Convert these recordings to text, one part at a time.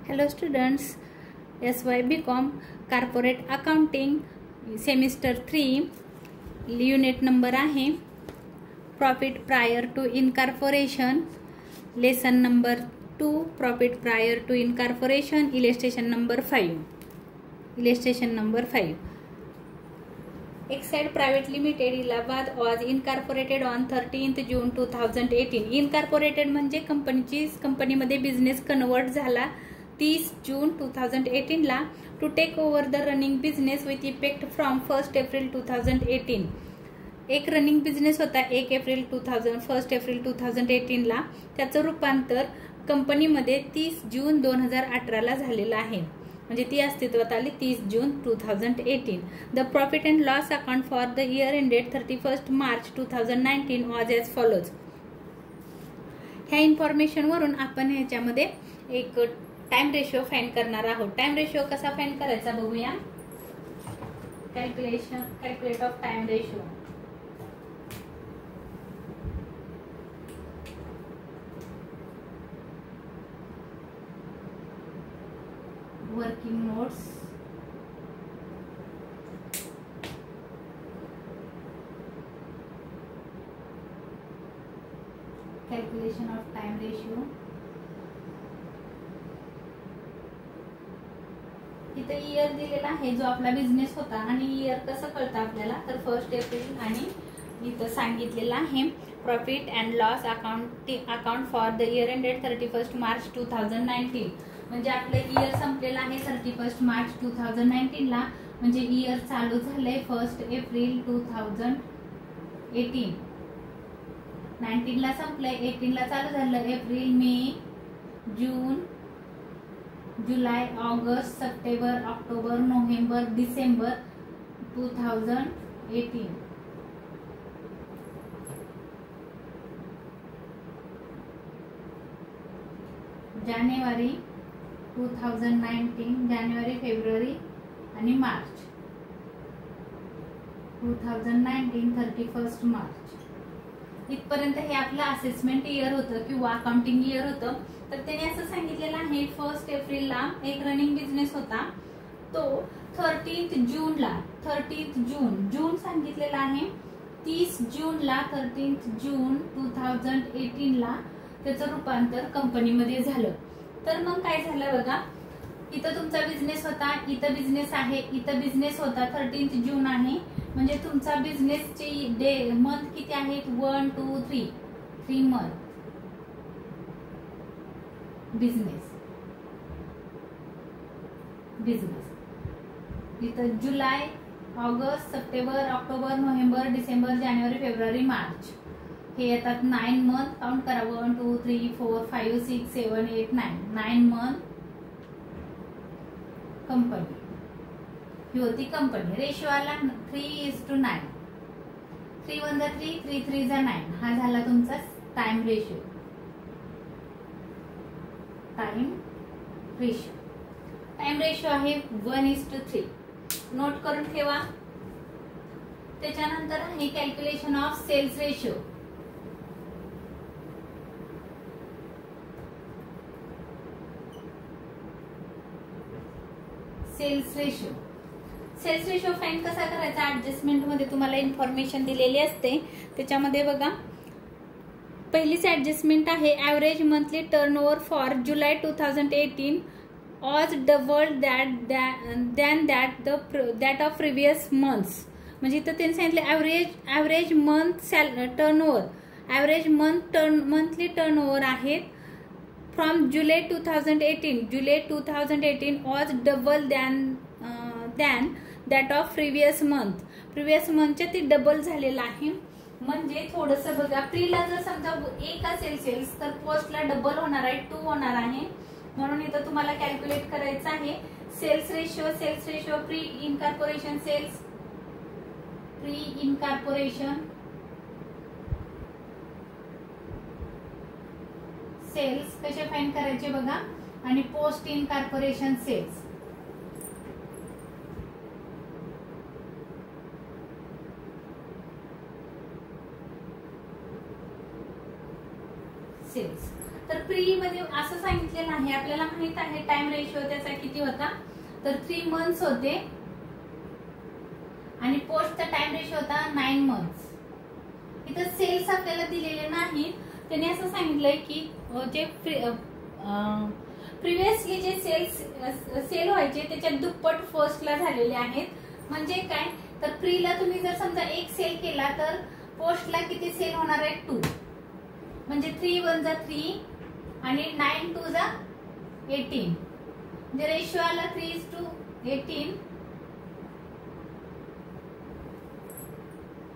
Hello students, SYBCom Corporate Accounting Semester 3 Unit number आहे Profit prior to incorporation. Lesson number 2 Profit prior to incorporation. Illustration number 5. Exide Private Limited Allahabad was incorporated on 13th June 2018. Incorporated म्हणजे कंपनीमध्ये business convert झाला 30 जून 2018 ला to take over the running business with effect from 1 April 2018. एक running business होता 1 April 2018 ला, त्याचं रूपांतर कंपनीमध्ये 30 जून 2018 ला झालेलं आहे, म्हणजे ती अस्तित्वात आली 30 जून 2018. The profit and loss account for the year ended 31 March 2019 was as follows. ह्या इन्फॉर्मेशन वरून आपण ह्याच्यामध्ये एक टाइम रेशो फाइंड करणार आहोत. टाइम रेशो कसा फाइंड करायचा बघूया. Calculate of time ratio. Working notes, calculation of time ratio. इथे इयर दिलेला आहे जो आपला बिझनेस होता, आणि इयर कसं कळतं आपल्याला तर 1 एप्रिल, आणि इथं सांगितलेलं आहे profit and loss account for the year ended 31 March 2019. म्हणजे आपलं इयर संपलेलं आहे 31 मार्च 2019 ला, म्हणजे इयर चालू झालंय 1 एप्रिल 2018. 19 ला संपलंय, 18 ला चालू झालं. एप्रिल, मे, जून, जुलै, ऑगस्ट, सप्टेंबर, ऑक्टोबर, नोव्हेंबर, डिसेंबर 2018. जानेवारी 2019, जानेवारी, फेब्रुवारी आणि मार्च 2019, 31 मार्च. इथपर्यंत हे आपलं असेसमेंट इयर होतं किंवा अकाउंटिंग इयर होतं. तर त्याने असं सांगितलेलं आहे 1 एप्रिलला एक रनिंग बिझनेस होता, तो 13 जून सांगितलेला आहे. 30 जूनला 13 जून 2018 ला त्याचं रूपांतर कंपनीमध्ये झालं. तर मग काय झालं बघा, इथं तुमचा बिझनेस होता, इथं बिझनेस आहे, इथं बिझनेस होता, 13 जून आहे, म्हणजे तुमचा बिझनेसची डे मंथ किती आहेत 1 2 3 मंथ बिझनेस. इथं जुलै, ऑगस्ट, सप्टेंबर, ऑक्टोबर, नोव्हेंबर, डिसेंबर, जानेवारी, फेब्रुवारी, मार्च हे येतात 9 मंथ. काउंट करा 1 2 3 4 5 6 7 8 9 मंथ कंपनी. ही होती कंपनी. रेशो आला 3:9. 3 1 3 3 3 9. हा झाला तुमचा टाइम रेशो. टाइम रेशो आहे 1:3. नोट करून ठेवा. त्याच्यानंतर आहे calculation of sales ratio. Sales ratio find कसा करायचा. ऍडजस्टमेंट मध्ये तुम्हाला इन्फॉर्मेशन दिलेली असते. त्याच्यामध्ये बघा, पहिलीच ऍडजस्टमेंट आहे average monthly turnover for July 2018 was double than that of previous months. म्हणजे इथं त्यांनी सांगितलं average month turnover, monthly turnover आहेत from July 2018 was double than that of previous मंथच्या ती डबल झालेलं आहे. म्हणजे थोडंसं बघा, प्रीला जर समजा 1 असेल सेल्स तर पोस्टला डबल होणार आहे, 2 होणार आहे. म्हणून इथं तुम्हाला कॅल्क्युलेट करायचं आहे sales ratio pre incorporation sales कसे फाइंड करायचे बघा, आणि पोस्ट इनकॉर्पोरेशन सेल्स. तर प्री मध्ये असं सांगितलेलं आहे, आपल्याला माहित आहे टाइम रेशिओ त्याचा किती होता, तर 3 मंथ्स होते आणि पोस्टचा टाइम रेशिओ होता 9 मंथ्स. इथं सेल्स आपल्याला दिलेले नाही, त्याने असं सांगितलंय की जे प्रिव्हियसली जे सेल व्हायचे त्याच्या दुप्पट फर्स्टला झालेले आहेत. म्हणजे काय, तर प्रीला तुम्ही जर समजा 1 सेल केला तर पोस्टला किती सेल होणार आहे, 2. म्हणजे 3 1 जा 3 आणि 9 2 जा 18. म्हणजे रेशिओ आला 3:18.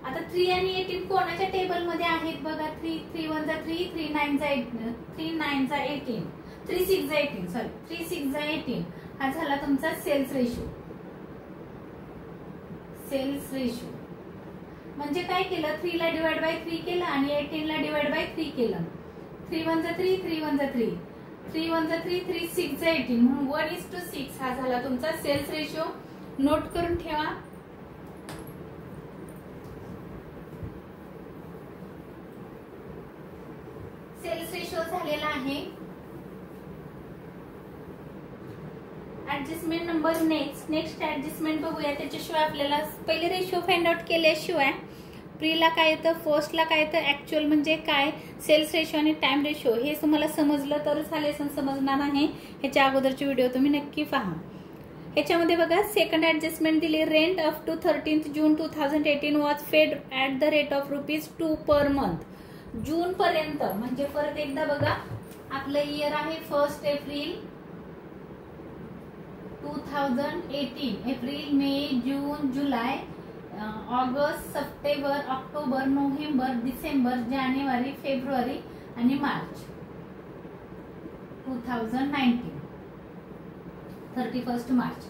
आता 3 आणि 18 कोणाच्या टेबल मध्ये आहेत बघा. 3 1 जा 3 3 9 जा 18 3 6 जा 18 सॉरी 3 6 जा 18. हा झाला तुमचा सेल्स रेशिओ. म्हणजे काय केलं, 3 ला डिवाइड बाय 3 केलं आणि 18 ला डिवाइड बाय 3 केलं. 3 1 जा 3 3 1 जा 3 3 1 जा 3 3 6 जा 18 म्हणून 1:6 हा झाला तुमचा सेल्स रेशिओ. नोट करून ठेवा. सेल्स रेशिओ झालेला आहे. ऍडजस्टमेंट नंबर नेक्स्ट ऍडजस्टमेंट बघूया. त्याच्याशिवाय आपल्याला पहिले रेशिओ फाइंड आउट केल्याशिवाय प्रीला काय येतं, फर्स्टला काय येतं, ऍक्च्युअल म्हणजे काय, सेल्स रेशिओ आणि टाइम रेशिओ हे तुम्हाला समजलं तरच हा लेसन समजणार आहे. ह्याच्या अगोदरचे व्हिडिओ तुम्ही नक्की पहा. ह्याच्यामध्ये बघा सेकंड ऍडजस्टमेंट दिली. Rent up to 13 June 2018 was paid at the rate of ₹2 per month. जून पर्यंत म्हणजे परत एकदा बघा, आपलं इयर आहे 1 एप्रिल 2018. एप्रिल मे जून जुलै ऑगस्ट सप्टेंबर ऑक्टोबर नोव्हेंबर डिसेंबर जानेवारी फेब्रुवारी आणि मार्च 2019 31 मार्च.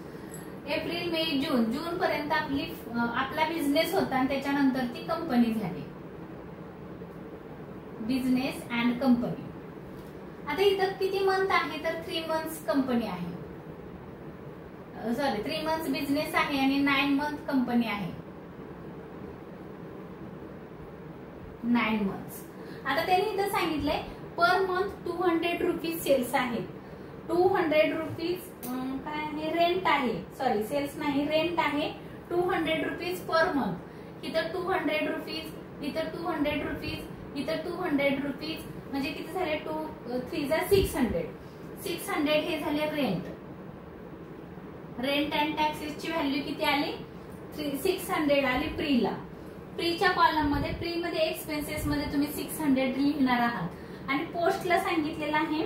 एप्रिल मे जून पर्यंत आपला बिझनेस होता आणि त्याच्यानंतर ती कंपनी झाली, बिझनेस अँड कंपनी. आता इथं किती मंथ आहे, तर 3 मंथ्स कंपनी आहे, सॉरी 3 मंथ्स बिझनेस आहे आणि 9 मंथ कंपनी आहे. 9 मंथ्स. आता त्यांनी इथं सांगितलंय पर मंथ ₹200 सेल्स आहेत. 200 रुपीज काय आहे, रेंट आहे, सॉरी सेल्स नाही रेंट आहे. 200 रुपीज पर मंथ. इथं 200 रुपीज, इथं 200 रुपीज, इथं 200 रुपीज, म्हणजे किती झाले, 2 3 जा 600. 600 हे झाले रेंट. रेंट अँड टॅक्सेसची व्हॅल्यू किती आली, 600 आली प्रीला. प्रीच्या कॉलम मध्ये, प्री मध्ये एक्सपेन्सेस मध्ये तुम्ही 600 लिहिणार आहात आणि पोस्टला सांगितलेलं आहे.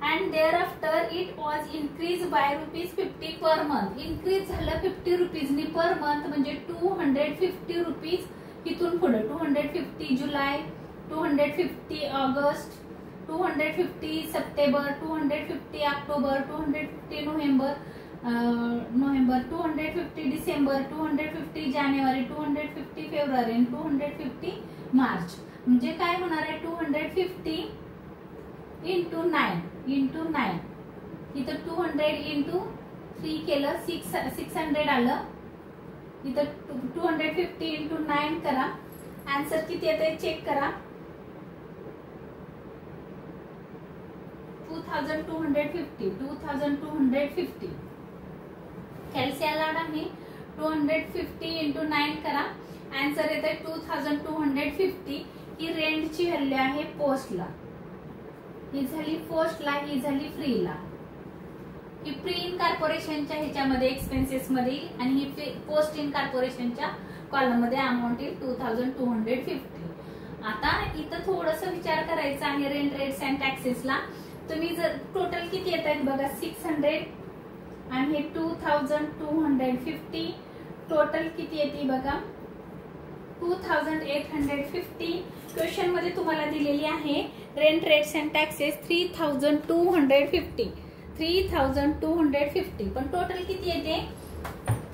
And thereafter it was increase by ₹50 per month. Increase झालं 50 रुपीजनी पर मंथ, म्हणजे 250 रुपीज. इथून पुढे 250 जुलै, 250 August, 250 September, 250 October, 250 November, 250 December, 250 जानेवारी, 250 फेब्रुवारी आणि 250 मार्च. म्हणजे काय होणार आहे, 250 इंटू 9. इथं 200 इंटू 3 केलं 600 आलं. इथं 250 इंटू 9 करा. आन्सर किती येते चेक करा. 2250. कॅल्सियम आहे. 250 इंटू 9 करा. आन्सर येते 2250. ही रेंटची व्हॅल्यू आहे पोस्टला. ही झाली पोस्टला, ही झाली फ्रीला. ही प्री इन कॉर्पोरेशनच्या ह्याच्यामध्ये एक्सपेन्सेस मध्ये आणि ही पोस्ट इन कॉर्पोरेशनच्या कॉलम मध्ये अमाऊंट येईल 2250. आता इथं थोडस विचार करायचा आहे रेंट रेट्स अँड टॅक्सेसला. तुम्ही जर टोटल किती येत आहेत बघा, 600 आणि हे 2250. टोटल किती येते बघा, 2850. क्वेश्चन मध्ये तुम्हाला दिलेली आहे रेंट रेट्स अँड टॅक्सेस 3250. 3250 पण टोटल किती येते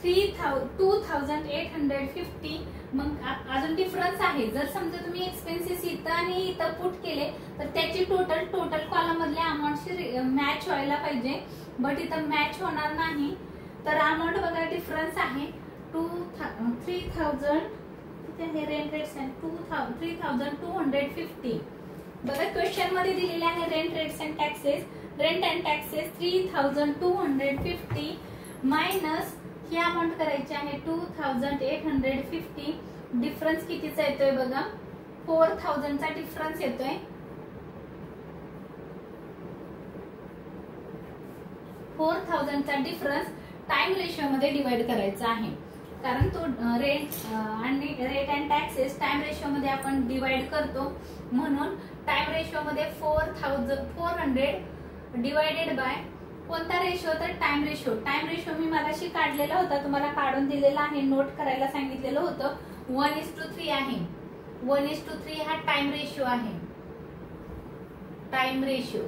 2850. मग अजून डिफरन्स आहे. जर समजा तुम्ही एक्सपेन्सेस इथं आणि इथं पुट केले तर त्याची टोटल कॉलम मधल्या अमाऊंटशी मॅच व्हायला पाहिजे, बट इथं मॅच होणार नाही. तर अमाऊंट बघा डिफरन्स आहे 3000. रेंट रेट्स 3250 बघा क्वेश्चन मध्ये दिलेले आहे rent rates and taxes. Rent and taxes 3250 minus he amount करायची आहे 2850. डिफरन्स कितीचा येतोय बघा 4000 चा डिफरन्स येतोय. 4000 चा डिफरन्स टाइम रेशिओ मध्ये डिवाइड करायचा आहे, कारण तो रेंट आणि rate and taxes time ratio मध्ये आपण डिवाइड करतो. म्हणून टाइम रेशिओ मध्ये 400 डिवाइडेड बाय कोणता रेशिओ, तर टाइम रेशिओ. टाइम रेशिओ मी मगाशी काढलेला होता, तुम्हाला काढून दिलेला आहे, नोट करायला सांगितलेलं होतं. 1:3 आहे. 1:3 हा टाइम रेशिओ आहे. Time ratio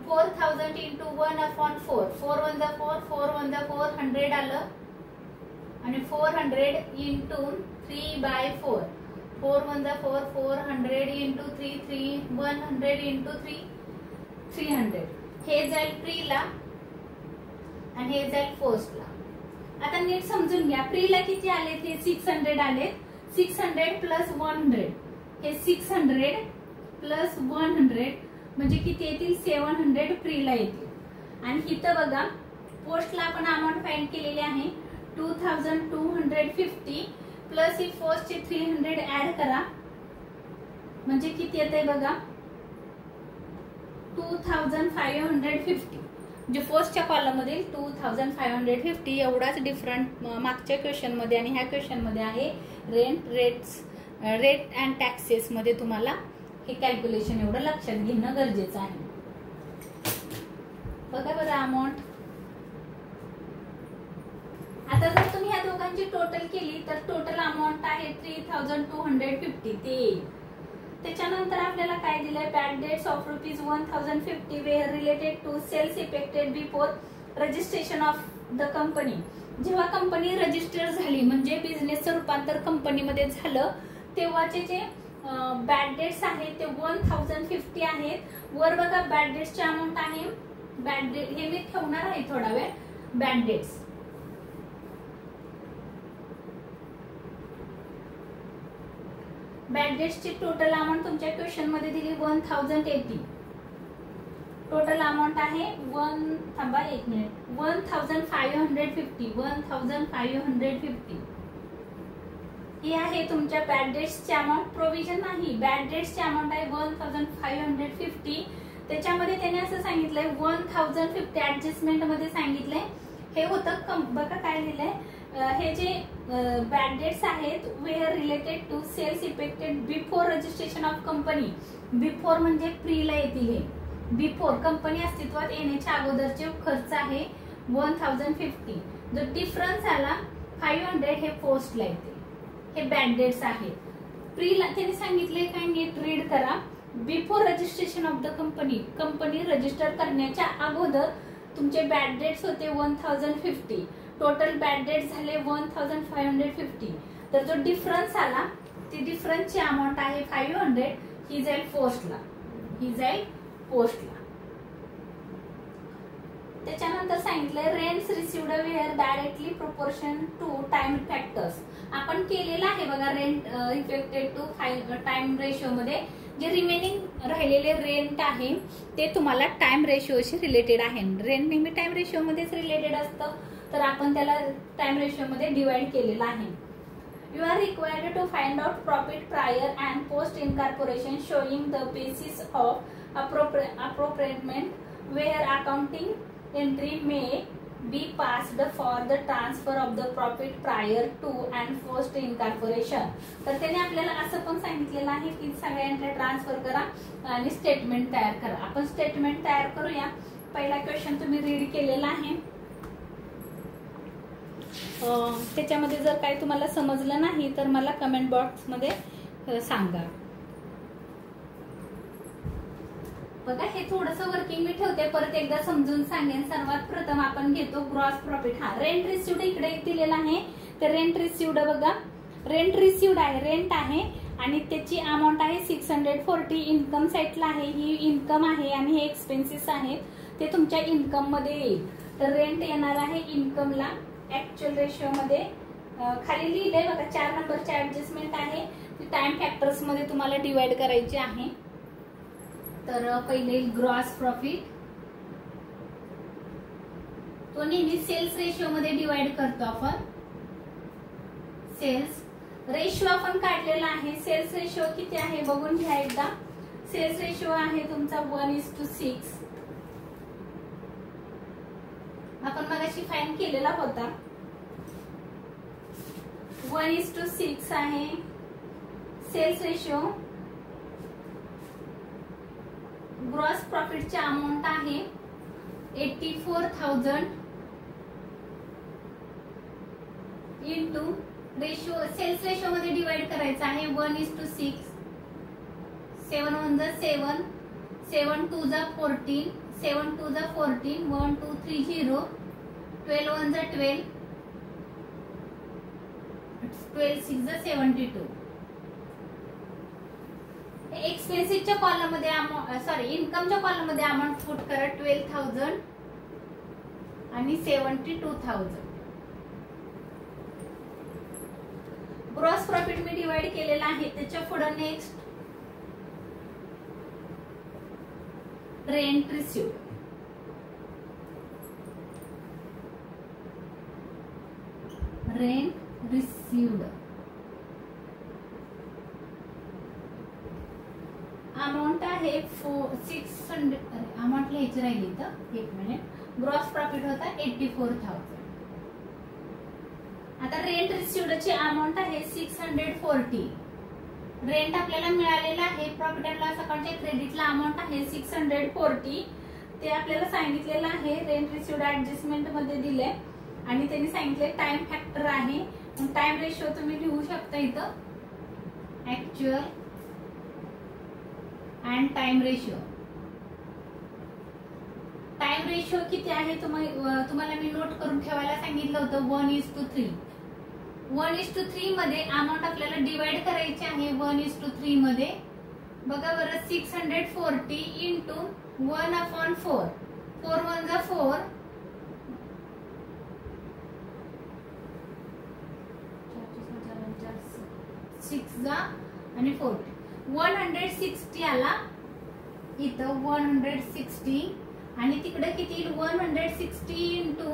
4000 into 1/4. 4 1 4, 4 1 4, 100 आलं. आणि 400 इंटू 3/4. 4 1 4, 400 into 3, 100 into 3, 300. हे जाईल प्रीला आणि हे जाईल पोस्टला. आता नीट समजून घ्या, प्रीला किती आले, ते 600 आले. 600 प्लस 100, हे 600 प्लस 100 म्हणजे किती येतील, 700 प्रीला येतील. आणि इथं बघा पोस्टला आपण अमाऊंट फाइंड केलेली आहे 2250 प्लस ही पोस्टचे 300 ऍड करा, म्हणजे किती येते बघा 2550. म्हणजे फर्स्टच्या कॉलम मध्ये 2550 एवढाच डिफरंट मागच्या क्वेश्चन मध्ये आणि ह्या क्वेश्चन मध्ये आहे. रेट अँड टॅक्सेस मध्ये तुम्हाला हे कॅल्क्युलेशन एवढं लक्षात घेणं गरजेचं आहे. बघा बरं अमाऊंट. आता जर तुम्ही ह्या दोघांची टोटल केली तर टोटल अमाऊंट आहे 3250 ते. त्याच्यानंतर आपल्याला काय दिलंय, bad debts of ₹1050 were related to sales effected before registration of the company. जेव्हा कंपनी रजिस्टर झाली म्हणजे बिझनेसचं रूपांतर कंपनीमध्ये झालं तेव्हाचे जे बॅड डेट्स आहेत ते 1050 आहेत. वर बघा बॅड डेट्सची अमाऊंट आहे. बॅड डेट हे मी ठेवणार आहे थोडा वेळ. बॅड डेट्स बॅड डेट्सची टोटल अमाऊंट तुमच्या क्वेश्चन मध्ये दिली 1080. टोटल अमाऊंट आहे 1550. 1550 ही आहे तुमच्या बॅड डेट्सची अमाऊंट. प्रोव्हिजन नाही, बॅड डेट्सची अमाऊंट आहे 1550. त्याच्यामध्ये त्याने असं सांगितलंय 1050 ऍडजस्टमेंट मध्ये सांगितलंय. हे होतं बघा काय लिहिलंय, हे जे बॅड डेट्स आहेत were related to sales effected before registration of company. Before म्हणजे प्रीला येतील. हे बिफोर कंपनी अस्तित्वात येण्याच्या अगोदरचे खर्च आहे 1050. जो डिफरन्स आला 500 हे पोस्टला येते. हे बॅड डेट्स आहेत. प्रीला त्याने सांगितले काय, नीट रीड करा. Before registration of the company, company register करण्याच्या अगोदर तुमचे बॅड डेट्स होते 1050. टोटल बॅड डेट झाले 1550. तर जो डिफरन्स आला ती डिफरन्सची अमाऊंट आहे 500. ही जाईल पोस्टला. त्याच्यानंतर सांगितलंय rents received were directly proportion to time factors. आपण केलेलं आहे बघा rent effected to time ratio मध्ये. जे रिमेनिंग राहिलेले रेंट आहे ते तुम्हाला टाइम रेशिओशी रिलेटेड आहे. रेंट नेहमी टाइम रेशिओ मध्येच रिलेटेड असतं, तर आपण त्याला टाइम रेशिओ मध्ये डिवाइड केलेला आहे. You are required to find out profit prior and post incorporation showing the basis of appropriament where accounting entry may be passed for the transfer of the profit prior to and post incorporation. तर त्याने आपल्याला असं पण सांगितलेलं आहे की सगळ्या entry transfer करा आणि स्टेटमेंट तयार करा. आपण स्टेटमेंट तयार करूया. पहिला क्वेश्चन तुम्ही रीड केलेला आहे. त्याच्यामध्ये जर काही तुम्हाला समजलं नाही तर मला कमेंट बॉक्स मध्ये सांगा. बघा हे थोडंसं वर्किंग मी ठेवते, परत एकदा समजून सांगेन. सर्वात प्रथम आपण घेतो ग्रॉस प्रॉफिट. हा रेंट रिसिव्ड इकडे दिलेला आहे. तर रेंट रिसिव्ड बघा, रेंट रिसिव्ड आहे, रेंट आहे आणि त्याची अमाऊंट आहे 640. इन्कम साईडला आहे, ही इन्कम आहे आणि हे एक्सपेन्सेस आहेत ते तुमच्या इन्कम मध्ये येईल. तर रेंट येणार आहे इन्कमला. ऍक्च्युअल रेशिओ मध्ये खाली लिहिलंय बघा 4 नंबरची ऍडजस्टमेंट आहे ती टाइम फॅक्टर्स मध्ये तुम्हाला डिवाइड करायची आहे. तर पहिले ग्रॉस प्रॉफिट, तो नेहमी सेल्स रेशिओ मध्ये डिवाइड करतो आपण. सेल्स रेशिओ आपण काढलेला आहे. सेल्स रेशिओ किती आहे बघून घ्या एकदा. सेल्स रेशिओ आहे तुमचा 1:6. आपण मगाशी फाइंड केलेला होता. 1:6 आहे सेल्स रेशिओ. ग्रॉस प्रॉफिटची अमाउंट आहे 84,000 इंटू रेशिओ, सेल्स रेशिओ मध्ये डिवाइड करायचं आहे 1:6. 7 1 जा 7, 7 2 जा 14, 7 2 जा 14, 1 2 3 0, 12 1 जा 12, 12 6 जा 72. एक्सपेन्सेसच्या कॉलम मध्ये इन्कमच्या कॉलम मध्ये अमाउंट पुट करा 12,000 आणि 72,000. ग्रॉस प्रॉफिट मी डिवाइड केलेला आहे. त्याच्या पुढे next rent received. Rent received amount आहे 600. अमाउंट लिहायची राहिली तर एक मिनिट. ग्रॉस प्रॉफिट होता 84,000. आता रेंट रिसिव्डची अमाउंट आहे 640. रेंट आपल्याला मिळालेला आहे. प्रॉफिट अँड लॉस अकाउंटच्या क्रेडिटला अमाउंट आहे 640. ते आपल्याला सांगितलेलं आहे. रेंट रिसिव्ड ऍडजस्टमेंट मध्ये दिले आणि त्यांनी सांगितले टाइम फॅक्टर आहे. टाइम रेशिओ तुम्ही लिहू शकता इथं. Actual and time ratio. Time ratio किती आहे तुम्हाला मी नोट करून ठेवायला सांगितलं होतं 1:3. 1:3 मध्ये अमाऊंट आपल्याला डिवाइड करायची आहे 1:3 मध्ये. बघा बरं 640 इंटू 1/4. 4 1 जा 4, 6 जा आणि 40. 160 आला इथं 160 आणि तिकडे किती 160 इंटू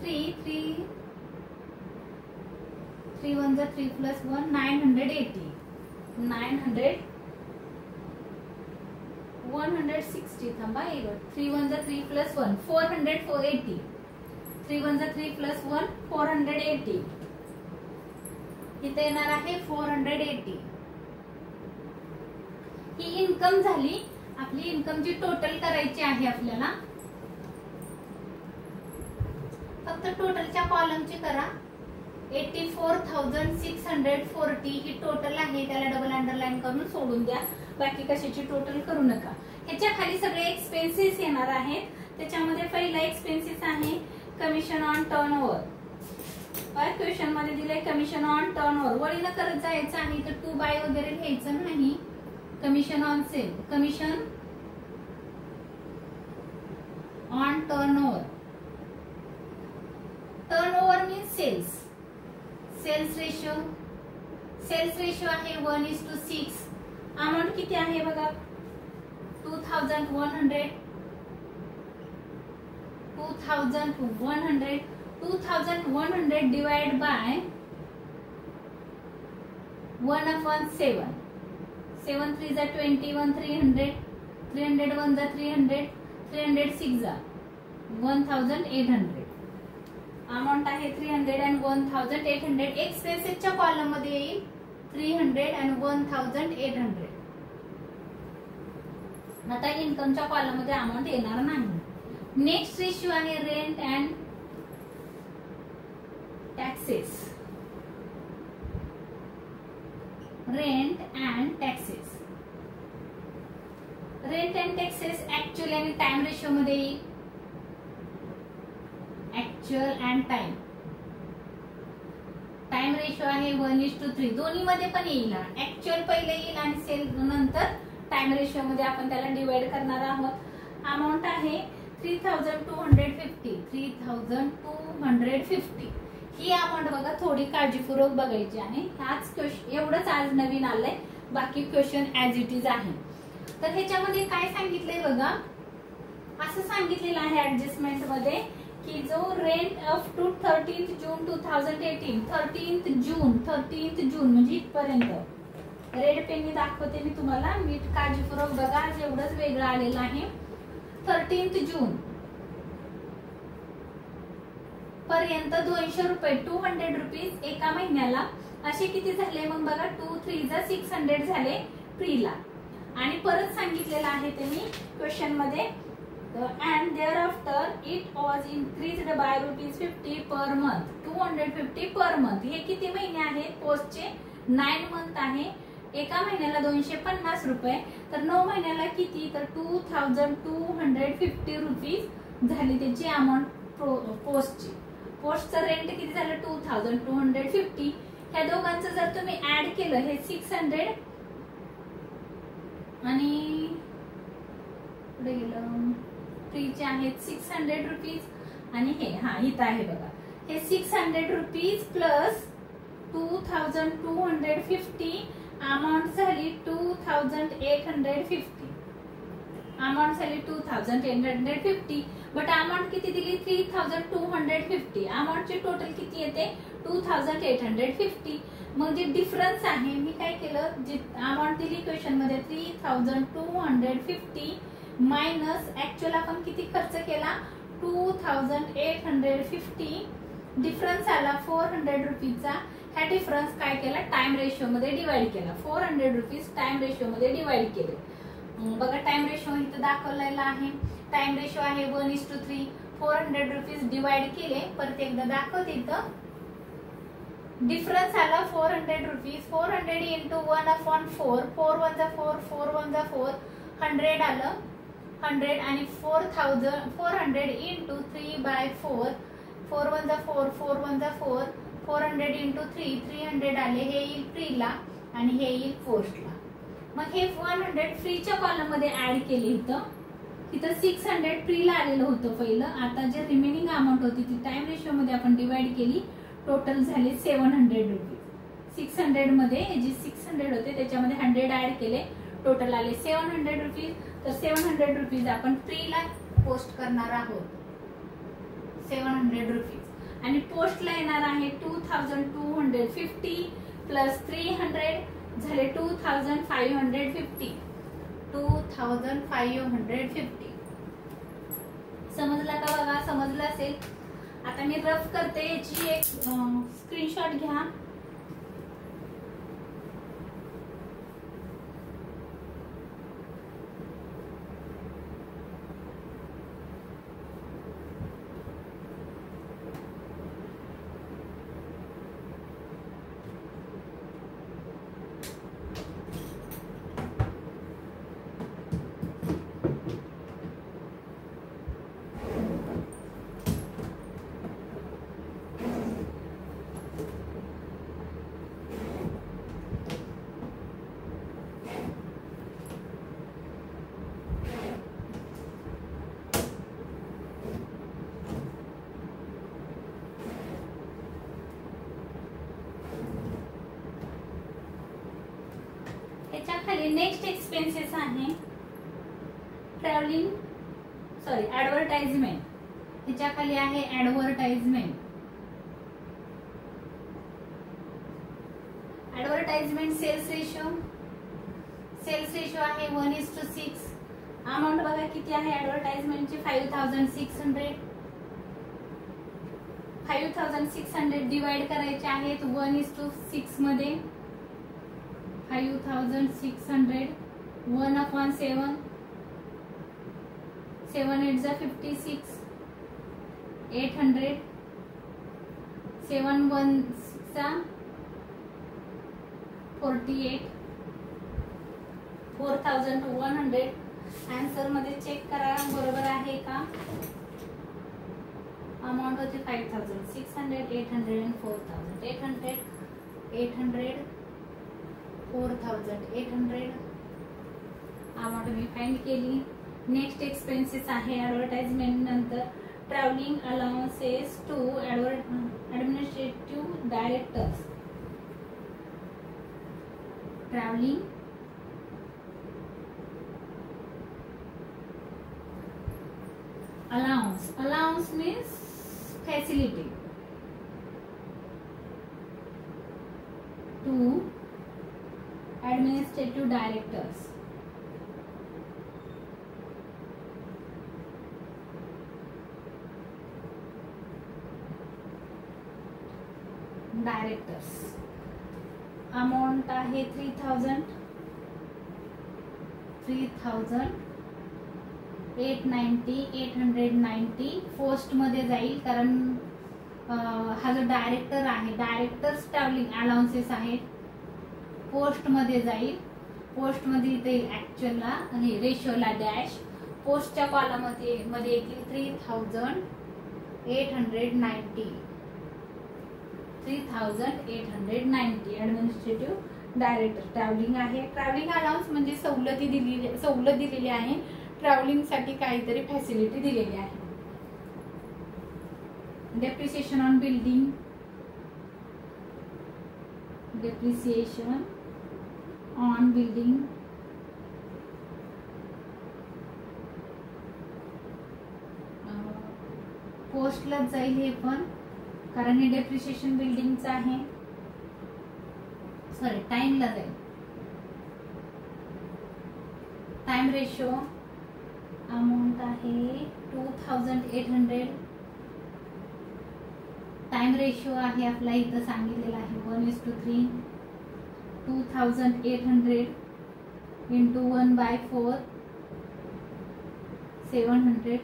3 3 1 जा 3 प्लस 1 980. 160 थांबा 3 1 जा 3 प्लस 1 480. 3 1 जा 3 प्लस 1 480. इथे येणार आहे 480. ही इन्कम झाली. आपली इन्कम जी टोटल करायची आहे आपल्याला. फक्त टोटलच्या कॉलमची करा. 84,640 ही टोटल आहे. त्याला डबल अंडरलाईन करून सोडून द्या. बाकी कशाची टोटल करू नका. ह्याच्या खाली सगळे एक्सपेन्सेस येणार आहेत. त्याच्यामध्ये पहिला एक्सपेन्सेस आहे कमिशन ऑन टर्नओव्हर. क्वेश्चन मध्ये दिले कमिशन ऑन टर्नओव्हर. वळीनं करत जायचं आहे तर टू बाय वगैरे लिहायचं नाही. Commission on sale, commission on turnover. Turnover means sales. Sales ratio, sales ratio आहे 1:6. अमाउंट किती आहे बघा 2,100. 2,100 डिवाइड बाय 1/7. 7 3 जा 21, 300, 300 1 जा 300, 300 6 जा 1,800. अमाउंट आहे 300 आणि 1,800. एक्सपेन्सेसच्या कॉलम मध्ये येईल 300 आणि 1,800. आता इन्कमच्या कॉलम मध्ये अमाउंट येणार नाही. नेक्स्ट रेशिओ आहे rent and taxes. Rent and taxes. Rent and taxes actual आणि टाइम रेशिओ मध्ये येईल. Actual and time. Time ratio आहे 1:3. दोन्ही मध्ये पण येईल. ऍक्च्युअल पहिले येईल आणि सेल नंतर टाइम रेशिओ मध्ये आपण त्याला डिवाइड करणार आहोत. अमाउंट आहे 3,250. 3,250 ही अमाउंट बघा थोडी काळजीपूर्वक बघायची आहे. हाच क्वेश्चन एवढंच आज नवीन आलंय. बाकी क्वेश्चन ऍज इट इज आहे. तर ह्याच्यामध्ये काय सांगितलंय बघा, असं सांगितलेलं आहे ऍडजस्टमेंट मध्ये की जो रेंट अप टू 13 जून 2018, 13 जून म्हणजे इथपर्यंत रेड पेनने दाखवते मी तुम्हाला, नीट काळजीपूर्वक बघा, एवढंच वेगळं आलेलं आहे. 13 जून पर्यंत 200 रुपये, 200 रुपीज एका महिन्याला. असे किती झाले मग बघा, 2 3 जा 600 झाले प्रीला. आणि परत सांगितलेलं आहे त्यांनी क्वेश्चन मध्ये, and thereafter it was increased by ₹50 per month, 250 per month. हे किती महिने आहेत पोस्टचे? 9 मंथ आहे. एका महिन्याला 250 रुपये, तर 9 महिन्याला किती, तर 2250 रुपीज झाली त्याची अमाऊंट पोस्टची. पोस्टचं रेंट किती झालं, 2250. ह्या दोघांचं जर तुम्ही ऍड केलं, हे 600 आणि पुढे गेलं फ्रीचे आहेत 600 रुपीज आणि हे इथं आहे बघा, हे 600 रुपीज प्लस 2250 अमाऊंट झाली 2850. अमाऊंट झाली 2850, बट अमाऊंट किती दिली, 3250. अमाऊंटची टोटल किती येते, 2850. मग जे डिफरन्स आहे, मी काय केलं, जे अमाऊंट दिली क्वेश्चन मध्ये 3250 मायनस ऍक्च्युअल आपण किती खर्च केला, 2850. डिफरन्स आला 400 रुपीजचा. ह्या डिफरन्स काय केला, टाइम रेशो मध्ये डिवाइड केला. 400 रुपीज टाइम रेशो मध्ये डिवाइड केले. बघा टाइम रेशो इथं दाखवलेला आहे. टाइम रेशो आहे 1:3. 400 रुपीज डिवाइड केले, परत एकदा दाखवते इथं. डिफरन्स आला 400 रुपीज. 400 इंटू 1/4, 4 1 जा 4, 4 1 जा 4, 100 आलं. 100 आणि 400 इंटू 3/4, 4 1 जा 4, 4 1 जा 4, 400 इंटू 3, 300 आले. हे येईल फ्रीला आणि हे येईल पोस्टला. मग हे 100 फ्रीच्या कॉलम मध्ये ऍड केले. इथं 600 फ्रीला आलेलं होतं पहिलं. आता जे रिमेनिंग अमाऊंट होती ती टाइम रेशो मध्ये आपण डिवाइड केली. टोटल झाले 700 रुपीज. 600 मध्ये जे 600 होते त्याच्यामध्ये 100 ऍड केले, टोटल आले 700 रुपीज. तर 700 रुपीज आपण फ्रीला पोस्ट करणार आहोत, 700 रुपीज. आणि पोस्टला येणार आहे 2250 प्लस 300 झाले 2550. 2550 समजला का बघा, समजलं असेल. आता मी रफ करते, याची एक स्क्रीनशॉट घ्या. ह्याच्या खाली नेक्स्ट एक्सपेन्सेस आहे ट्रॅव्हलिंग, ऍडव्हर्टाइजमेंट. ह्याच्या खाली आहे ऍडव्हर्टाइजमेंट. ऍडव्हर्टाइजमेंट सेल्स रेशो आहे 1:6. अमाऊंट बघा किती आहे ऍडव्हर्टाइजमेंटची, 5600. 5600 डिवाइड करायचे आहेत 1:6 मध्ये. 5600 1/7, 7 8 जा 56, 800, 7 1 जा 48, 4100. आन्सर मध्ये चेक करा बरोबर आहे का. अमाऊंट होते 5600, 800 and 4000. 800 4800 अमाऊंट मी फाइंड केली. नेक्स्ट एक्सपेन्सेस आहे ऍडव्हर्टाइजमेंट नंतर travelling allowances to administrative directors. Travelling Allowance means facility to administrative directors. Amount आहे 3,890 पोस्ट मध्ये जाईल, कारण हा जो डायरेक्टर आहे, डायरेक्टर्स ट्रॅव्हलिंग अलाउन्सेस आहेत, पोस्ट मध्ये जाईल. पोस्ट मध्ये इथे ऍक्च्युअलला हे रेशोला डॅश, पोस्टच्या कॉलम मध्ये येतील 3,890 ऍडमिनिस्ट्रेटिव्ह डायरेक्टर ट्रॅव्हलिंग आहे. ट्रॅव्हलिंग अलाउन्स म्हणजे सवलत दिलेली आहे, ट्रॅव्हलिंग साठी काहीतरी फॅसिलिटी दिलेली आहे. डेप्रिसिएशन ऑन बिल्डिंग, पोस्टलाच जाईल हे पण, कारण हे डेप्रिसिएशन बिल्डिंगचं आहे. सॉरी, टाइमला जाईल. टाइम रेशो अमाऊंट आहे 2,800. टाइम रेशो आहे आपला इथं सांगितलेला आहे 1:3. 2,800 इंटू 1/4 700.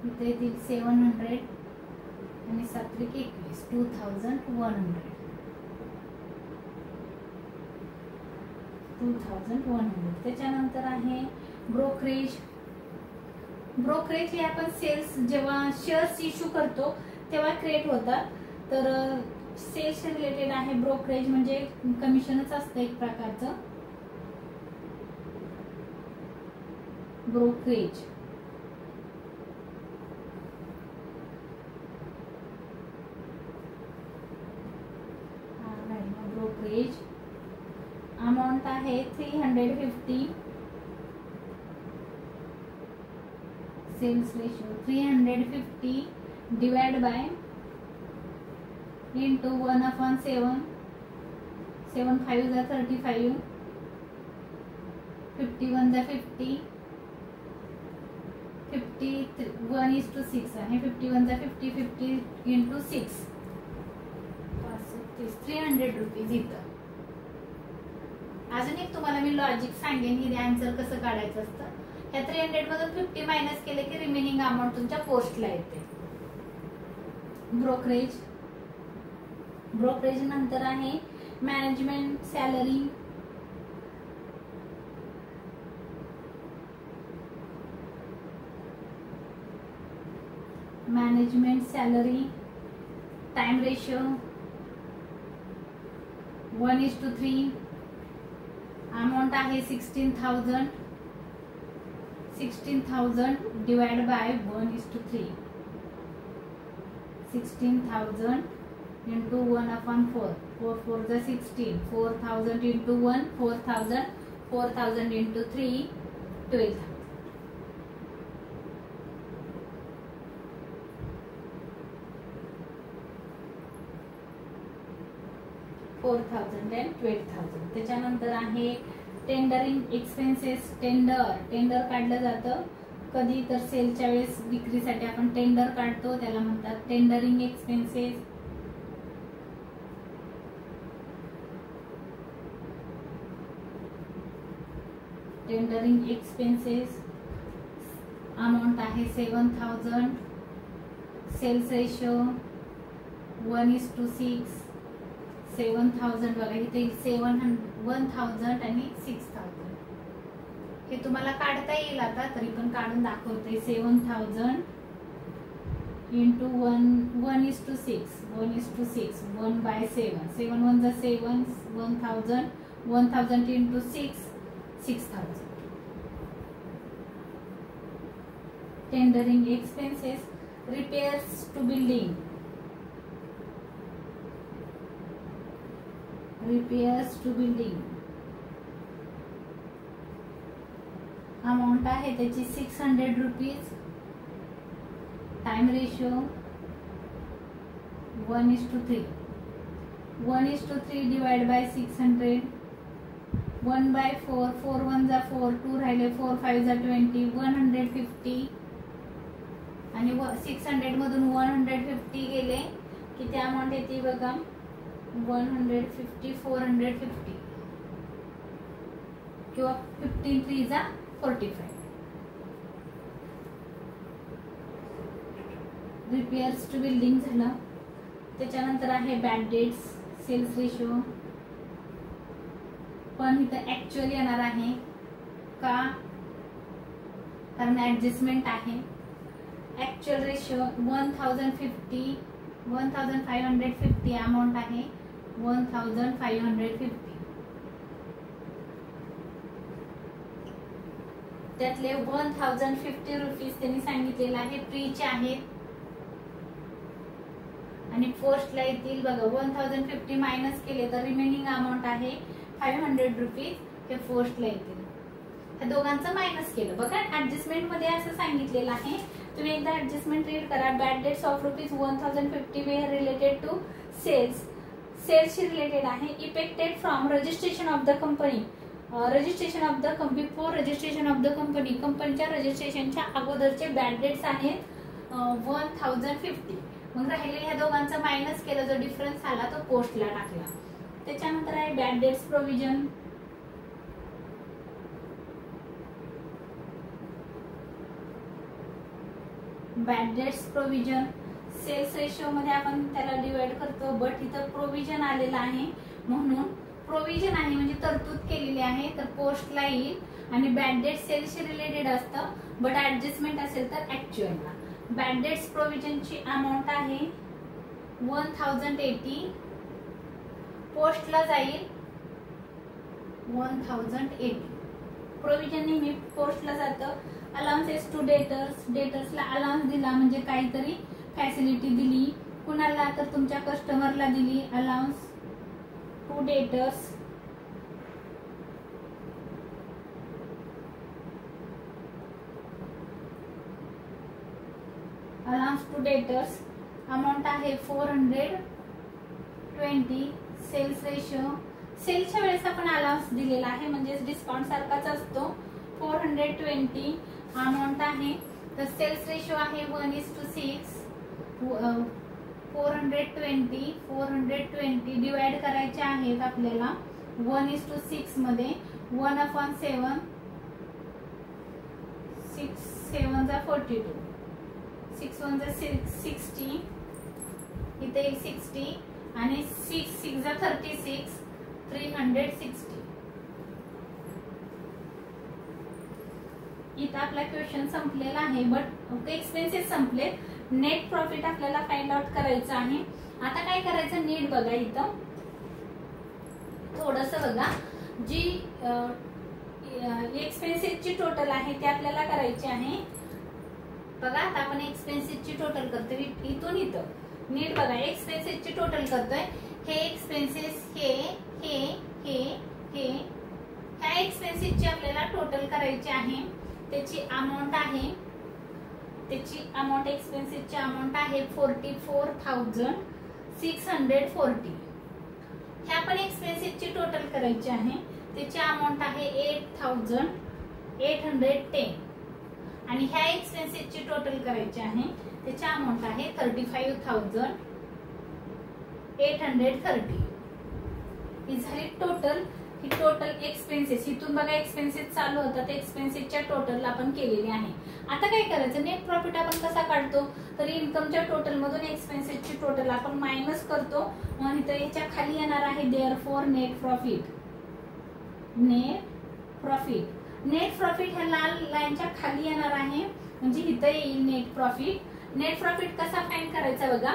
इथे येतील 700 आणि 7 21 2,100. त्याच्यानंतर आहे ब्रोकरेज. ब्रोकरेज हे आपण सेल्स जेव्हा शेअर्स इश्यू करतो तेव्हा क्रिएट होतात, तर सेल्स रिलेटेड आहे. ब्रोकरेज म्हणजे कमिशनच असतं एक प्रकारचं. ब्रोकरेज अमाऊंट आहे 350. Sales ratio 350 divide by into 1/7. 7 5 जा 35. 51 जा 50. 1:6 आहे. 51 जा 50. 50 इंटू 6 300 रुपीज. इथं अजून एक तुम्हाला मी लॉजिक सांगेन, हे आन्सर कसं काढायचं असतं. ह्या 300 मधून 50 मायनस केले की रिमेनिंग अमाऊंट तुमच्या पोस्टला येते. ब्रोकरेज नंतर आहे management salary. Time ratio 1:3. Amount आहे 16,000. 16,000 डिवाइड बाय 1:3. 16,000 इंटू 1/4. 4 4 जा 16. 4,000 इंटू 1 4,000. 4,000 इंटू 3 12,000. and 12,000. त्याच्यानंतर आहे टेंडरिंग एक्सपेन्सेस. टेंडर काढलं जातं कधी तर सेलच्या वेळेस, विक्रीसाठी आपण टेंडर काढतो, त्याला म्हणतात टेंडरिंग एक्सपेन्सेस. अमाऊंट आहे 7,000. Cells ratio 1:6. 7,000 बघा इथे 1,000 आणि 6,000 हे तुम्हाला काढता येईल आता, तरी पण काढून दाखवते. 7,000 इंटू 1:6. 1/7. 7 1 जा 7. 1,000. 1,000 into 6 6,000. Tendering expenses. Repairs to building. Amount आहे त्याची 600 रुपीज. 600 इंटू 1 4 4 जा 16. 4 4 जा 16. 16,000 into 6 6,000. 6,000 tendering expenses. Time ratio 1:3. 1:3 divide by 600. 1/4. 4 1 जा 4, 2 राहिले, 4 5 जा 20, 150. आणि 600 मधून 150 गेले, किती अमाऊंट येते बघा, 150, 450 किंवा 15 3 जा 45. रिपेअर्स टू बिल्डिंग झालं. त्याच्यानंतर आहे बॅड डेट्स, सेल्स रेशो, पण इथं ऍक्च्युअली येणार आहे का, कारण ऍडजस्टमेंट आहे. ऍक्च्युअल रेशो 1550, 1550 अमाऊंट आहे, 1550. त्यातले 1050 रुपीज त्यांनी सांगितलेलं आहे फ्रीचे आहेत आणि पोस्टला येतील बघा. 1050 मायनस केले तर रिमेनिंग अमाऊंट आहे 500 रुपीज, हे पोस्टला येतील. त्या दोघांचं मायनस केलं बघा. ऍडजस्टमेंट मध्ये असं सांगितलेलं आहे, तुम्ही एकदा ऍडजस्टमेंट रीड करा. Bad debts of rupees 1050 were related to sales, सेल्सशी रिलेटेड आहे. Effected from registration of the company, registration of the before registration of the company, कंपनीच्या रजिस्ट्रेशनच्या अगोदरचे बॅड डेट्स आहेत 1050. मग राहिले ह्या दोघांचा मायनस केलं, जो डिफरन्स आला तो पोस्टला टाकला. त्याच्यानंतर आहे bad debts provision. Bad debts provision sales ratio मध्ये आपण त्याला डिवाइड करतो, बट इथं प्रोव्हिजन आलेलं आहे, म्हणून प्रोव्हिजन आहे म्हणजे तरतूद केलेली आहे, तर पोस्टला येईल. आणि बॅड डेट सेल्सशी रिलेटेड असतं, बट ऍडजस्टमेंट असेल तर ऍक्च्युअलला. बॅड डेट्स प्रोव्हिजनची अमाऊंट आहे 1080, पोस्टला जाईल 1080. प्रोव्हिजन नेहमी पोस्टला जातं. अलाउन्सेस टू डेटर्स, डेटर्सला अलाउन्स दिला म्हणजे काहीतरी फॅसिलिटी दिली, कुणाला तर तुमच्या कस्टमरला दिली. Allowance to debtors, allowance to debtors amount आहे 420. सेल्स रेशो, सेलच्या वेळेस आपण अलाउन्स दिलेला आहे म्हणजे डिस्काउंट सारखाच असतो. 420 अमाऊंट आहे. तर सेल्स रेशो आहे 1:6. 420 डिवाइड करायचे आहेत आपल्याला 1:6 मध्ये. 1/7, 6 7 जा 42, 6 1 जा 60, इथे 60 आणि 6 6 जा 36, 360. इथं आपला क्वेश्चन संपलेला आहे, बट एक्सपेन्सेस संपले. नेट प्रॉफिट आपल्याला फाइंड आउट करायचं आहे. आता काय करायचं, नीट बघा, इथं थोडस बघा. जी एक्सपेन्सेसची टोटल आहे ते आपल्याला करायची आहे. बघा आता आपण एक्सपेन्सेसची टोटल करतोय इथून इथं. नीट बघा, एक्सपेन्सेसची टोटल करतोय. हे एक्सपेन्सेस, हे हे हे हे ह्या एक्सपेन्सेसची आपल्याला टोटल करायची आहे. त्याची अमाऊंट आहे, त्याची अमाऊंट एक्सपेन्सेसची अमाऊंट आहे 44,640. ह्या पण एक्सपेन्सेसची टोटल करायची आहे. त्याची अमाऊंट आहे 8,810 आणि ह्या एक्सपेन्सेसची टोटल करायची आहे. त्याची अमाऊंट आहे 35,830. ही झाली टोटल. ही टोटल एक्सपेन्सेस, इथून बघा एक्सपेन्सेस चालू होतात, एक्सपेन्सेसच्या टोटल आपण केलेली आहे. आता काय करायचं, नेट प्रॉफिट आपण कसा काढतो, तर इन्कमच्या टोटल मधून एक्सपेन्सेसची टोटल आपण मायनस करतो. मग इथं याच्या खाली येणार आहे therefore net profit. Net profit, net profit ह्या लाल लाईनच्या खाली येणार आहे म्हणजे इथं येईल नेट प्रॉफिट. नेट प्रॉफिट कसा फाइंड करायचा बघा,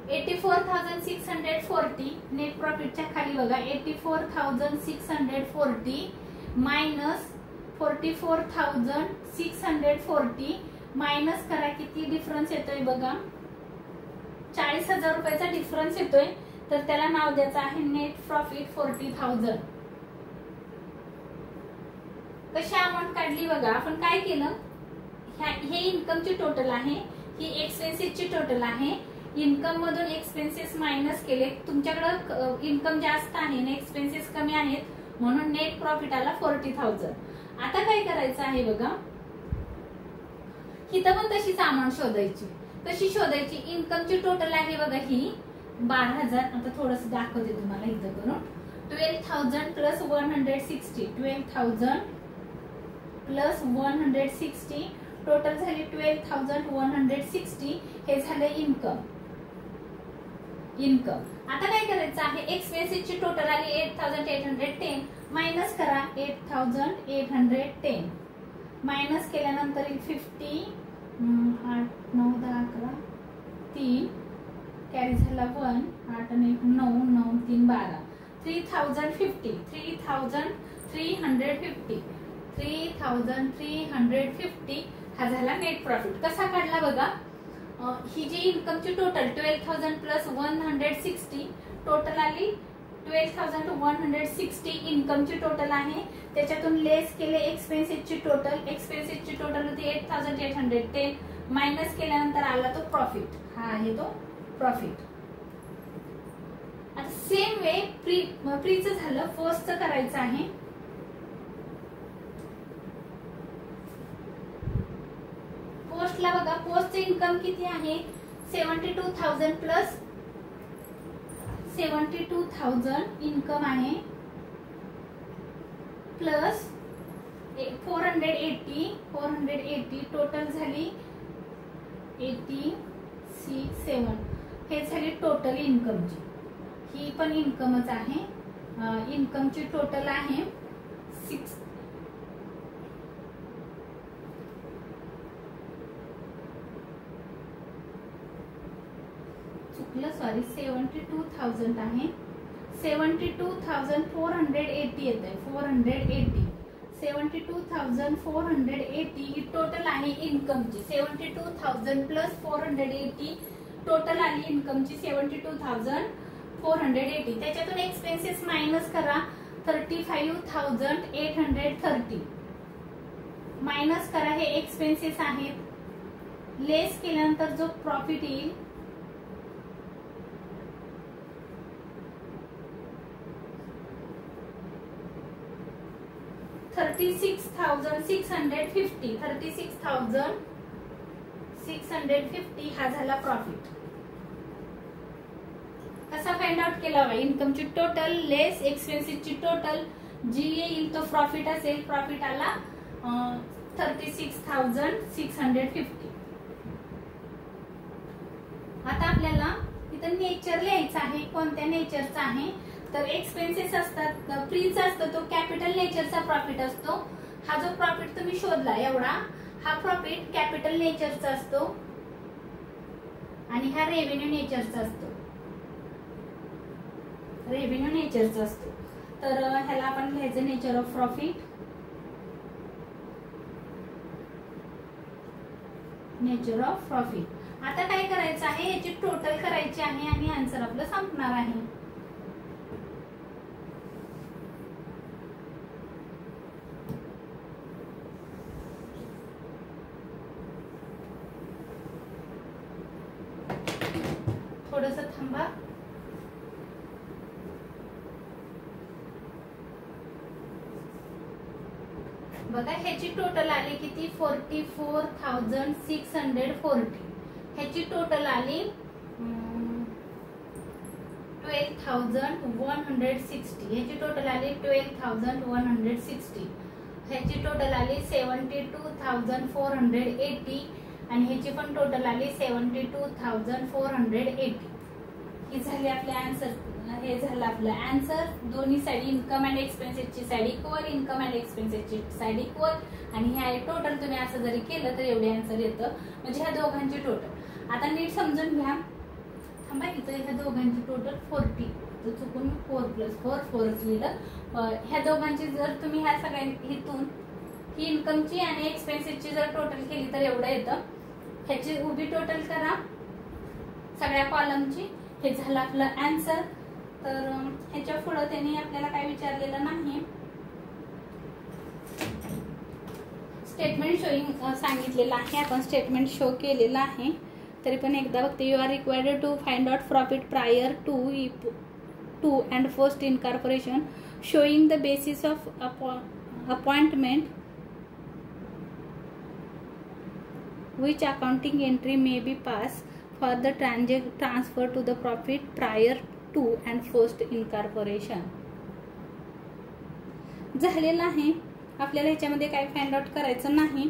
84,640 नेट प्रॉफिटच्या खाली बघा 84,640 मायनस 44,640 मायनस करा, किती डिफरन्स येतोय बघा, 40,000 रुपयाचा डिफरन्स येतोय. तर त्याला नाव द्यायचं आहे नेट प्रॉफिट 40,000. कशी अमाऊंट काढली बघा, आपण काय केलं, हे इन्कमची टोटल आहे, ही एक्सपेन्सेसची टोटल आहे. इन्कम मधून एक्सपेन्सेस मायनस केले, तुमच्याकडे इन्कम जास्त आहे आणि एक्सपेन्सेस कमी आहेत म्हणून नेट प्रॉफिट आला 40,000. आता काय करायचं आहे बघा, इथं पण तशीच अमाऊंट शोधायची. कशी शोधायची? इन्कमची टोटल आहे बघा ही 12,000. आता थोडस दाखवते तुम्हाला इथं करून. 12,000 प्लस 160, 12,000 प्लस 160 टोटल झाली 12,160. हे झालं इन्कम. आता काय करायचं आहे, एक्सपेन्सेसची टोटल आली 8,810 मायनस करा 8,810 मायनस केल्यानंतर 50 8 9 10 11 3 कॅरी झाला 1 8 आणि 1 9 9 3 12 3,050 3,350 हा झाला नेट प्रॉफिट. कसा काढला बघा, ही जी इन्कमची टोटल 12,000 प्लस 160 टोटल आली 12,160 इन्कमची टोटल आहे. त्याच्यातून लेस केले एक्सपेन्सेसची टोटल होती 8,810 मायनस केल्यानंतर आला तो प्रॉफिट. हा आहे तो प्रॉफिट. आता सेम वे प्रीचं झालं, पोस्टचं करायचं आहे. पोस्टला बघा, पोस्टचं इन्कम किती आहे 72,000 प्लस 72,000 इन्कम आहे प्लस 480 टोटल झाली 87. हे झाली टोटल इन्कमची. ही पण इन्कमच आहे. इन्कमची टोटल आहे 72,000 आहे. 72,480 येत आहे 480. 72,480 ही टोटल आहे इन्कमची. 72,000 प्लस 480 टोटल आली इन्कमची 72,480. त्याच्यातून एक्सपेन्सेस मायनस करा 35,830 मायनस करा. हे एक्सपेन्सेस आहेत. लेस केल्यानंतर जो प्रॉफिट येईल 36,650 36,650 हा झाला प्रॉफिट. कसा फाइंड आउट केला बघा, इन्कमची टोटल लेस एक्सपेन्सेसची टोटल जी येईल तो प्रॉफिट असेल. प्रॉफिट आला 36,650. आता आपल्याला इथं नेचर लिहायचं आहे. कोणत्या नेचरचा आहे तर एक्सपेन्सेस असतात, फ्रीचा असतो तो कॅपिटल नेचरचा प्रॉफिट असतो. हा जो प्रॉफिट तुम्ही शोधला एवढा, हा प्रॉफिट कॅपिटल नेचरचा असतो आणि हा रेव्हेन्यू नेचरचा असतो. तर ह्याला आपण लिहायचं नेचर ऑफ प्रॉफिट. आता काय करायचं आहे, याची टोटल करायची आहे आणि आन्सर आपलं संपणार आहे. थोडंसं थांबा. बघा ह्याची टोटल आली किती 44,640. ह्याची टोटल आली 12,160. ह्याची टोटल आली 12,160. ह्याची टोटल आली 72,480 आणि ह्याची पण टोटल आली 72,480. ही झाली आपले आन्सर. हे झालं आपलं आन्सर. दोन्ही साइड इन्कम अँड एक्सपेन्सेसची साइड इक्वल, इन्कम अँड एक्सपेन्सेसची साइड इक्वल आणि ह्या टोटल तुम्ही असं जरी केलं तर एवढे आन्सर येतं. म्हणजे ह्या दोघांची टोटल. आता नीट समजून घ्या. थांबा, इथं ह्या दोघांची टोटल 40. तर चुकून 4 + 4 4च लिहिलं. ह्या दोघांची जर तुम्ही ह्या सगळ्या इथून ही इन्कमची आणि एक्सपेन्सेसची जर टोटल केली तर एवढं येतं. ह्याची उभी टोटल करा सगळ्या कॉलमची. हे झालं आपलं आन्सर. तर ह्याच्या पुढे त्यांनी आपल्याला काय विचारलेलं नाही. स्टेटमेंट शोईंग सांगितलेलं आहे, आपण स्टेटमेंट शो केलेलं आहे. तरी पण एकदा बघते. You are required to find out profit prior to and post incorporation showing the basis of appointment which accounting entry may be passed for the transfer to the profit prior to and post incorporation. झालेलं आहे. आपल्याला ह्याच्यामध्ये काही find out करायचं नाही.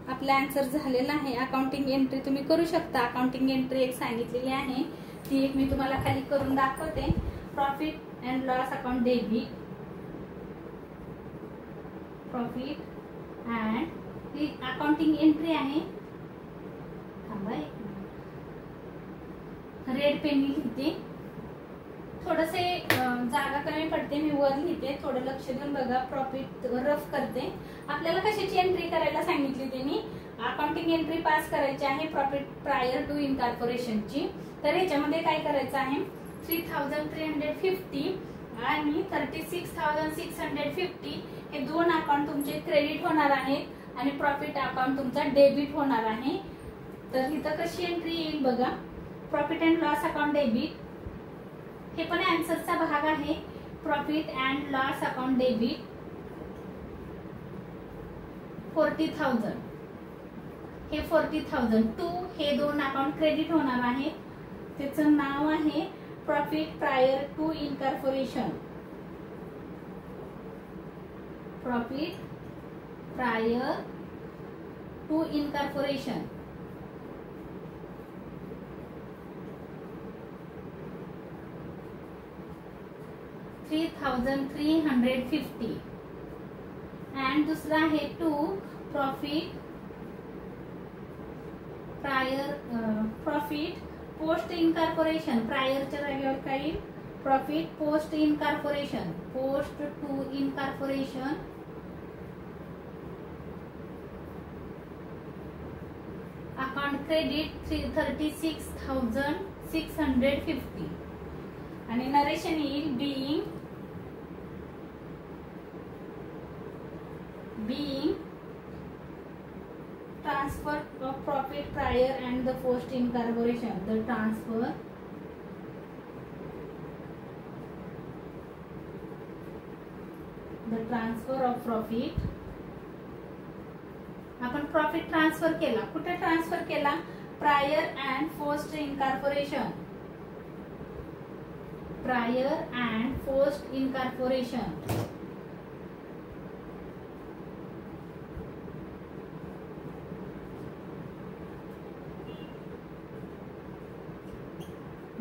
आपला answer झालेला आहे. अकाउंटिंग एंट्री तुम्ही करू शकता. अकाउंटिंग एंट्री एक सांगितलेली आहे, ती एक मी तुम्हाला खाली करून दाखवते. Profit and loss account debit, profit and he accounting entry आहे. रेड पेन लिहिते. थोडसे जागा कमी पडते, मी वर लिहिते. थोडं लक्ष देऊन बघा. प्रॉफिट रफ करते. आपल्याला कशाची एंट्री करायला सांगितली त्यांनी? अकाउंटिंग एंट्री पास करायची आहे प्रॉफिट प्रायर टू इनकॉर्पोरेशनची. तर ह्याच्यामध्ये काय करायचं आहे? 3350 आणि 36,650 हे दोन अकाउंट तुमचे क्रेडिट होणार आहेत आणि प्रॉफिट अकाउंट तुमचा डेबिट होणार आहे. तर इथं कशी एंट्री येईल बघा. Profit and loss account debit, हे पण आन्सरचा भाग आहे. Profit and loss account debit 40,000, हे 40,000 टू हे दोन अकाउंट क्रेडिट होणार आहे. त्याचं नाव आहे profit prior to incorporation. Profit prior to incorporation. $3,350 and दूसरा है to profit prior profit post incorporation. प्रायरच्या जागेवर काही profit post incorporation, post to incorporation account credit 36,650 आणि नरेशन येईल being transfer of profit prior and the post incorporation. The transfer of profit. आपण profit transfer केला. कुठे ट्रान्सफर केला? Prior and post incorporation. Prior and post incorporation.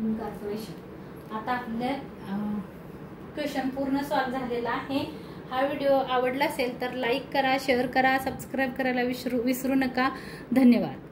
Incorporation. आता आपल्या question पूर्ण solve झालेला आहे. हा व्हिडिओ आवडला असेल तर लाईक करा, शेअर करा, सबस्क्राईब करायला विसरू नका. धन्यवाद.